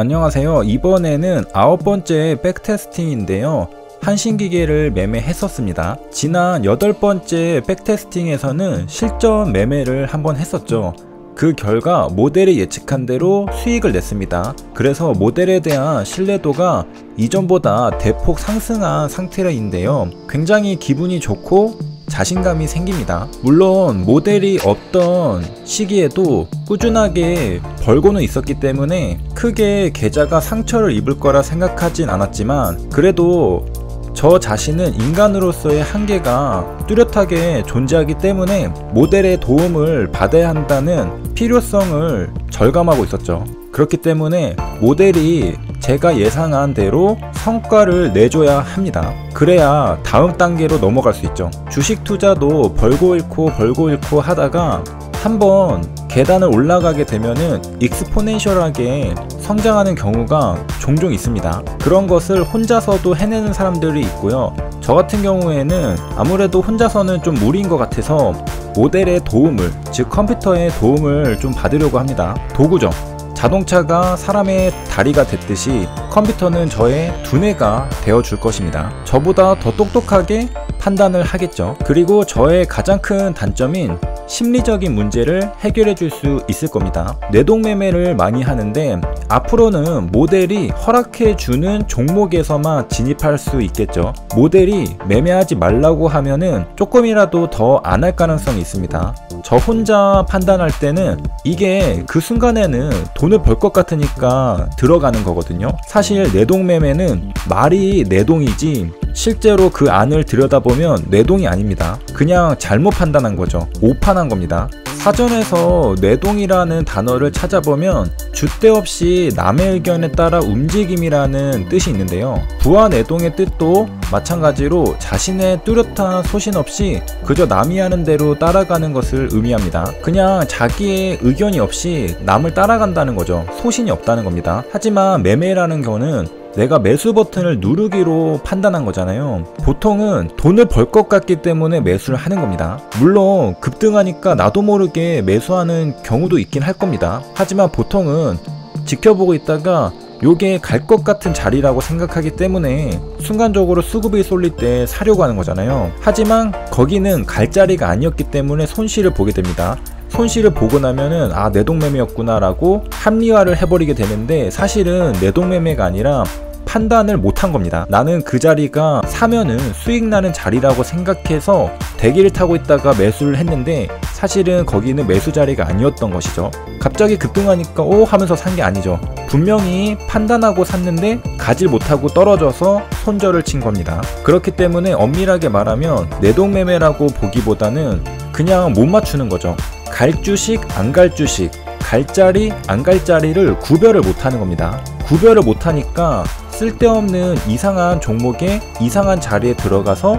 안녕하세요. 이번에는 9번째 백테스팅인데요. 한신기계를 매매했었습니다. 지난 8번째 백테스팅에서는 실전 매매를 한번 했었죠. 그 결과 모델이 예측한 대로 수익을 냈습니다. 그래서 모델에 대한 신뢰도가 이전보다 대폭 상승한 상태인데요. 굉장히 기분이 좋고 자신감이 생깁니다. 물론 모델이 없던 시기에도 꾸준하게 벌고는 있었기 때문에 크게 계좌가 상처를 입을 거라 생각하진 않았지만, 그래도 저 자신은 인간으로서의 한계가 뚜렷하게 존재하기 때문에 모델의 도움을 받아야 한다는 필요성을 절감하고 있었죠. 그렇기 때문에 모델이 제가 예상한 대로 성과를 내줘야 합니다. 그래야 다음 단계로 넘어갈 수 있죠. 주식 투자도 벌고 잃고 하다가 한번 계단을 올라가게 되면은 익스포넨셜하게 성장하는 경우가 종종 있습니다. 그런 것을 혼자서도 해내는 사람들이 있고요. 저 같은 경우에는 아무래도 혼자서는 좀 무리인 것 같아서 모델의 도움을, 즉 컴퓨터의 도움을 좀 받으려고 합니다. 도구죠. 자동차가 사람의 다리가 됐듯이 컴퓨터는 저의 두뇌가 되어줄 것입니다. 저보다 더 똑똑하게 판단을 하겠죠. 그리고 저의 가장 큰 단점인 심리적인 문제를 해결해 줄 수 있을 겁니다. 뇌동매매를 많이 하는데 앞으로는 모델이 허락해 주는 종목에서만 진입할 수 있겠죠. 모델이 매매하지 말라고 하면은 조금이라도 더 안 할 가능성이 있습니다. 저 혼자 판단할 때는 이게 그 순간에는 돈을 벌 것 같으니까 들어가는 거거든요. 사실 뇌동매매는 말이 뇌동이지 실제로 그 안을 들여다보면 뇌동이 아닙니다. 그냥 잘못 판단한 거죠. 오판한 겁니다. 사전에서 뇌동이라는 단어를 찾아보면 줏대 없이 남의 의견에 따라 움직임이라는 뜻이 있는데요. 부하 뇌동의 뜻도 마찬가지로 자신의 뚜렷한 소신 없이 그저 남이 하는 대로 따라가는 것을 의미합니다. 그냥 자기의 의견이 없이 남을 따라간다는 거죠. 소신이 없다는 겁니다. 하지만 매매라는 경우는 내가 매수 버튼을 누르기로 판단한 거잖아요. 보통은 돈을 벌 것 같기 때문에 매수를 하는 겁니다. 물론 급등하니까 나도 모르게 매수하는 경우도 있긴 할 겁니다. 하지만 보통은 지켜보고 있다가 요게 갈 것 같은 자리라고 생각하기 때문에 순간적으로 수급이 쏠릴 때 사려고 하는 거잖아요. 하지만 거기는 갈 자리가 아니었기 때문에 손실을 보게 됩니다. 손실을 보고 나면은 아, 뇌동매매였구나 라고 합리화를 해버리게 되는데, 사실은 뇌동매매가 아니라 판단을 못한 겁니다. 나는 그 자리가 사면은 수익 나는 자리라고 생각해서 대기를 타고 있다가 매수를 했는데 사실은 거기는 매수 자리가 아니었던 것이죠. 갑자기 급등하니까 오 하면서 산 게 아니죠. 분명히 판단하고 샀는데 가질 못하고 떨어져서 손절을 친 겁니다. 그렇기 때문에 엄밀하게 말하면 뇌동매매라고 보기보다는 그냥 못 맞추는 거죠. 갈 주식 안 갈 주식, 갈 자리 안 갈 자리를 구별을 못하는 겁니다. 구별을 못하니까 쓸데없는 이상한 종목에 이상한 자리에 들어가서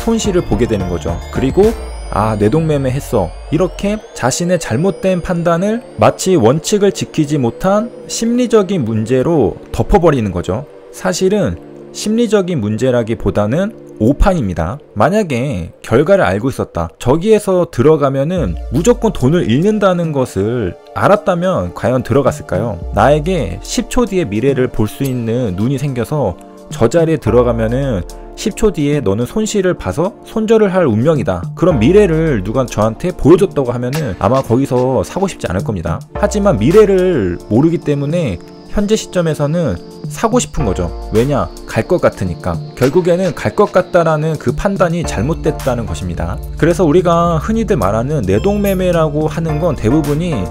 손실을 보게 되는 거죠. 그리고 아, 뇌동매매 했어, 이렇게 자신의 잘못된 판단을 마치 원칙을 지키지 못한 심리적인 문제로 덮어버리는 거죠. 사실은 심리적인 문제라기보다는 오판입니다. 만약에 결과를 알고 있었다, 저기에서 들어가면은 무조건 돈을 잃는다는 것을 알았다면 과연 들어갔을까요? 나에게 10초 뒤의 미래를 볼 수 있는 눈이 생겨서 저 자리에 들어가면은 10초 뒤에 너는 손실을 봐서 손절을 할 운명이다, 그런 미래를 누가 저한테 보여줬다고 하면은 아마 거기서 사고 싶지 않을 겁니다. 하지만 미래를 모르기 때문에 현재 시점에서는 사고 싶은 거죠. 왜냐? 갈 것 같으니까. 결국에는 갈 것 같다라는 그 판단이 잘못됐다는 것입니다. 그래서 우리가 흔히들 말하는 뇌동매매라고 하는 건 대부분이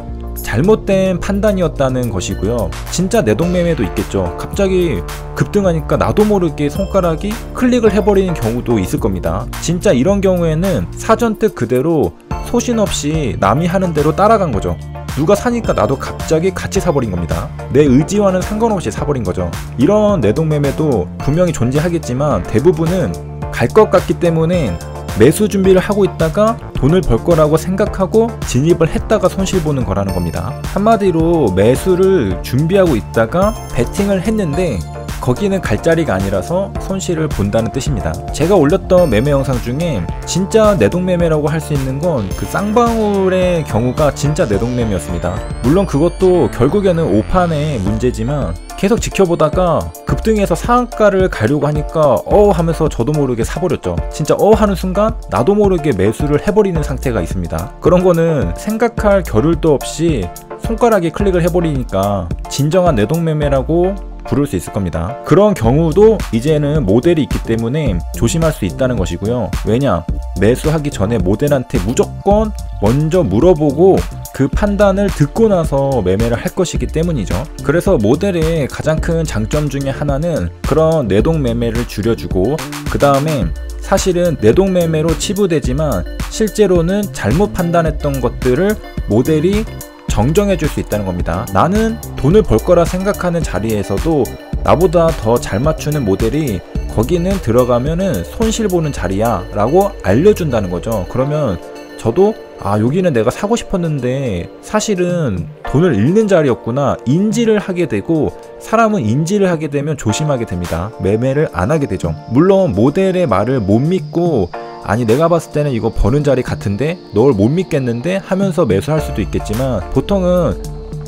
잘못된 판단이었다는 것이고요. 진짜 뇌동매매도 있겠죠. 갑자기 급등하니까 나도 모르게 손가락이 클릭을 해버리는 경우도 있을 겁니다. 진짜 이런 경우에는 사전 뜻 그대로 소신 없이 남이 하는 대로 따라간 거죠. 누가 사니까 나도 갑자기 같이 사버린 겁니다. 내 의지와는 상관없이 사버린 거죠. 이런 뇌동매매도 분명히 존재하겠지만 대부분은 갈 것 같기 때문에 매수 준비를 하고 있다가 돈을 벌 거라고 생각하고 진입을 했다가 손실 보는 거라는 겁니다. 한마디로 매수를 준비하고 있다가 베팅을 했는데 거기는 갈 자리가 아니라서 손실을 본다는 뜻입니다. 제가 올렸던 매매 영상 중에 진짜 내동매매라고 할 수 있는 건 그 쌍방울의 경우가 진짜 내동매매였습니다. 물론 그것도 결국에는 오판의 문제지만 계속 지켜보다가 급등해서 상한가를 가려고 하니까 하면서 저도 모르게 사버렸죠. 진짜 하는 순간 나도 모르게 매수를 해버리는 상태가 있습니다. 그런 거는 생각할 겨를도 없이 손가락에 클릭을 해버리니까 진정한 내동매매라고 부를 수 있을 겁니다. 그런 경우도 이제는 모델이 있기 때문에 조심할 수 있다는 것이고요. 왜냐? 매수하기 전에 모델한테 무조건 먼저 물어보고 그 판단을 듣고 나서 매매를 할 것이기 때문이죠. 그래서 모델의 가장 큰 장점 중에 하나는 그런 내동매매를 줄여주고, 그 다음에 사실은 내동매매로 치부되지만 실제로는 잘못 판단했던 것들을 모델이 정정해 줄 수 있다는 겁니다. 나는 돈을 벌 거라 생각하는 자리에서도 나보다 더 잘 맞추는 모델이 거기는 들어가면은 손실 보는 자리야 라고 알려준다는 거죠. 그러면 저도 여기는 내가 사고 싶었는데 사실은 돈을 잃는 자리였구나 인지를 하게 되고, 사람은 인지를 하게 되면 조심하게 됩니다. 매매를 안 하게 되죠. 물론 모델의 말을 못 믿고 아니 내가 봤을 때는 이거 버는 자리 같은데 널 못 믿겠는데 하면서 매수할 수도 있겠지만, 보통은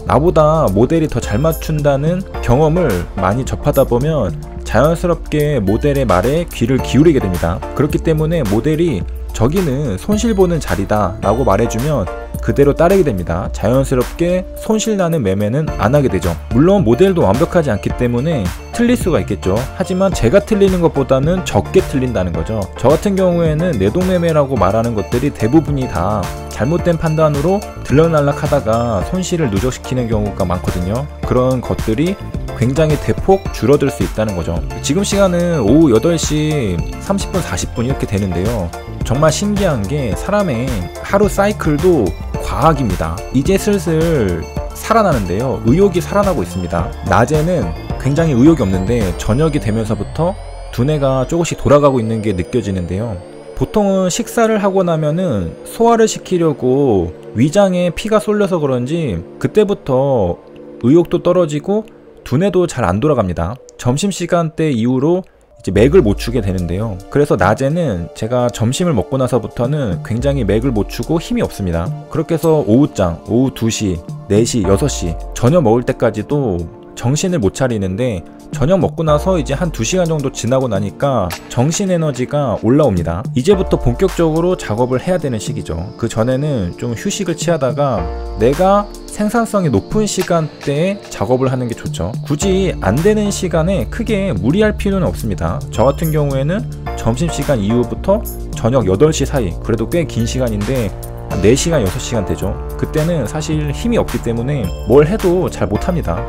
나보다 모델이 더 잘 맞춘다는 경험을 많이 접하다 보면 자연스럽게 모델의 말에 귀를 기울이게 됩니다. 그렇기 때문에 모델이 저기는 손실 보는 자리다 라고 말해주면 그대로 따르게 됩니다. 자연스럽게 손실나는 매매는 안 하게 되죠. 물론 모델도 완벽하지 않기 때문에 틀릴 수가 있겠죠. 하지만 제가 틀리는 것보다는 적게 틀린다는 거죠. 저 같은 경우에는 내동매매라고 말하는 것들이 대부분이 다 잘못된 판단으로 들락날락 하다가 손실을 누적시키는 경우가 많거든요. 그런 것들이 굉장히 대폭 줄어들 수 있다는 거죠. 지금 시간은 오후 8시 30분 40분 이렇게 되는데요. 정말 신기한 게 사람의 하루 사이클도 과학입니다. 이제 슬슬 살아나는데요. 의욕이 살아나고 있습니다. 낮에는 굉장히 의욕이 없는데 저녁이 되면서부터 두뇌가 조금씩 돌아가고 있는 게 느껴지는데요. 보통은 식사를 하고 나면은 소화를 시키려고 위장에 피가 쏠려서 그런지 그때부터 의욕도 떨어지고 두뇌도 잘 안 돌아갑니다. 점심시간대 이후로 이제 맥을 못 추게 되는데요. 그래서 낮에는 제가 점심을 먹고 나서부터는 굉장히 맥을 못 추고 힘이 없습니다. 그렇게 해서 오후장, 오후 2시, 4시, 6시 저녁 먹을 때까지도 정신을 못 차리는데, 저녁 먹고 나서 이제 한 2시간 정도 지나고 나니까 정신 에너지가 올라옵니다. 이제부터 본격적으로 작업을 해야 되는 시기죠. 그 전에는 좀 휴식을 취하다가 내가 생산성이 높은 시간대에 작업을 하는 게 좋죠. 굳이 안 되는 시간에 크게 무리할 필요는 없습니다. 저 같은 경우에는 점심시간 이후부터 저녁 8시 사이, 그래도 꽤 긴 시간인데 한 4시간, 6시간 되죠. 그때는 사실 힘이 없기 때문에 뭘 해도 잘 못합니다.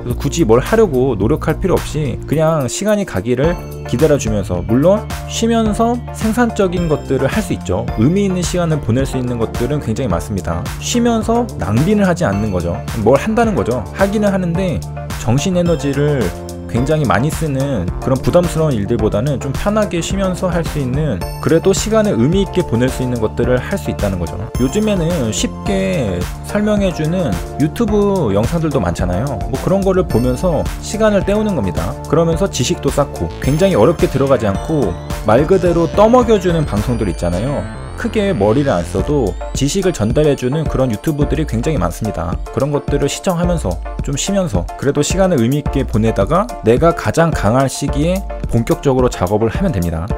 그래서 굳이 뭘 하려고 노력할 필요 없이 그냥 시간이 가기를 기다려주면서, 물론 쉬면서 생산적인 것들을 할 수 있죠. 의미 있는 시간을 보낼 수 있는 것들은 굉장히 많습니다. 쉬면서 낭비를 하지 않는 거죠. 뭘 한다는 거죠. 하기는 하는데 정신 에너지를 굉장히 많이 쓰는 그런 부담스러운 일들보다는 좀 편하게 쉬면서 할 수 있는, 그래도 시간을 의미 있게 보낼 수 있는 것들을 할 수 있다는 거죠. 요즘에는 쉽게 설명해주는 유튜브 영상들도 많잖아요. 뭐 그런 거를 보면서 시간을 때우는 겁니다. 그러면서 지식도 쌓고, 굉장히 어렵게 들어가지 않고 말 그대로 떠먹여주는 방송들 있잖아요. 크게 머리를 안 써도 지식을 전달해주는 그런 유튜브들이 굉장히 많습니다. 그런 것들을 시청하면서 좀 쉬면서 그래도 시간을 의미있게 보내다가 내가 가장 강할 시기에 본격적으로 작업을 하면 됩니다.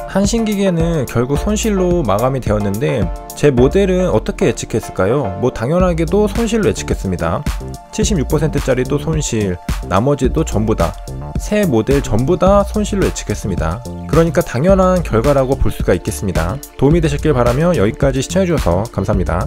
한신기계는 결국 손실로 마감이 되었는데 제 모델은 어떻게 예측했을까요? 뭐 당연하게도 손실로 예측했습니다. 76%짜리도 손실, 나머지도 전부 다 새 모델 전부 다 손실로 예측했습니다. 그러니까 당연한 결과라고 볼 수가 있겠습니다. 도움이 되셨길 바라며 여기까지 시청해주셔서 감사합니다.